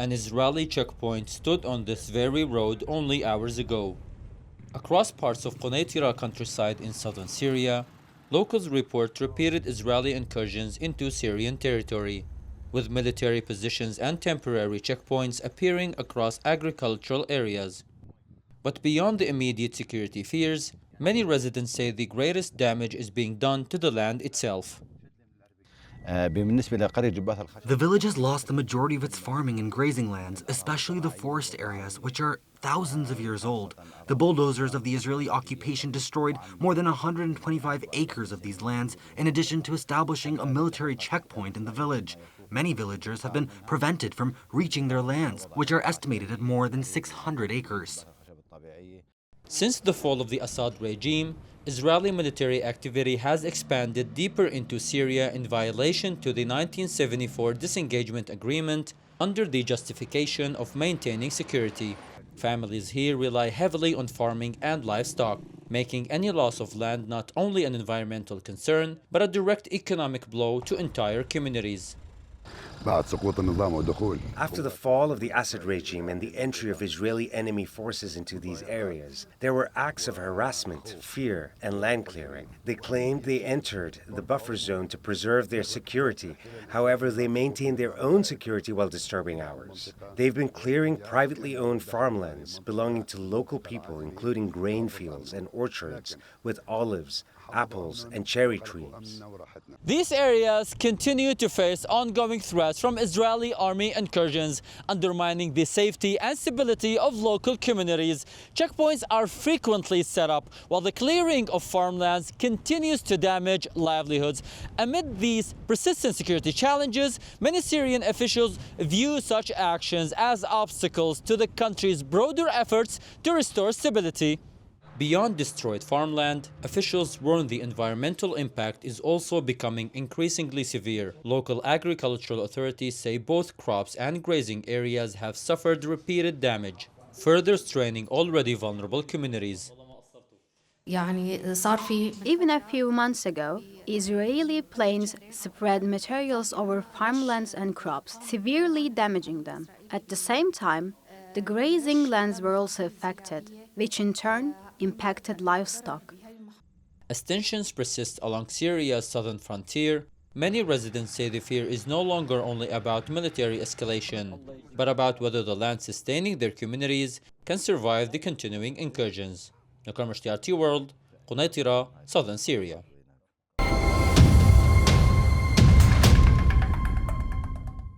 An Israeli checkpoint stood on this very road only hours ago. Across parts of Quneitra countryside in southern Syria, locals report repeated Israeli incursions into Syrian territory, with military positions and temporary checkpoints appearing across agricultural areas. But beyond the immediate security fears, many residents say the greatest damage is being done to the land itself. The village has lost the majority of its farming and grazing lands, especially the forest areas, which are thousands of years old. The bulldozers of the Israeli occupation destroyed more than 125 acres of these lands, in addition to establishing a military checkpoint in the village. Many villagers have been prevented from reaching their lands, which are estimated at more than 600 acres. Since the fall of the Assad regime, Israeli military activity has expanded deeper into Syria in violation to the 1974 disengagement agreement under the justification of maintaining security. Families here rely heavily on farming and livestock, making any loss of land not only an environmental concern, but a direct economic blow to entire communities. After the fall of the Assad regime and the entry of Israeli enemy forces into these areas, there were acts of harassment, fear, and land clearing. They claimed they entered the buffer zone to preserve their security. However, they maintained their own security while disturbing ours. They've been clearing privately owned farmlands belonging to local people, including grain fields and orchards with olives, apples, and cherry trees. These areas continue to face ongoing threats from Israeli army incursions, undermining the safety and stability of local communities. Checkpoints are frequently set up, while the clearing of farmlands continues to damage livelihoods. Amid these persistent security challenges, many Syrian officials view such actions as obstacles to the country's broader efforts to restore stability. Beyond destroyed farmland, officials warn the environmental impact is also becoming increasingly severe. Local agricultural authorities say both crops and grazing areas have suffered repeated damage, further straining already vulnerable communities. Even a few months ago, Israeli planes spread materials over farmlands and crops, severely damaging them. At the same time, the grazing lands were also affected, which in turn impacted livestock. As tensions persist along Syria's southern frontier, many residents say the fear is no longer only about military escalation, but about whether the land sustaining their communities can survive the continuing incursions. Nour Qormosh, TRT World, Quneitra, southern Syria.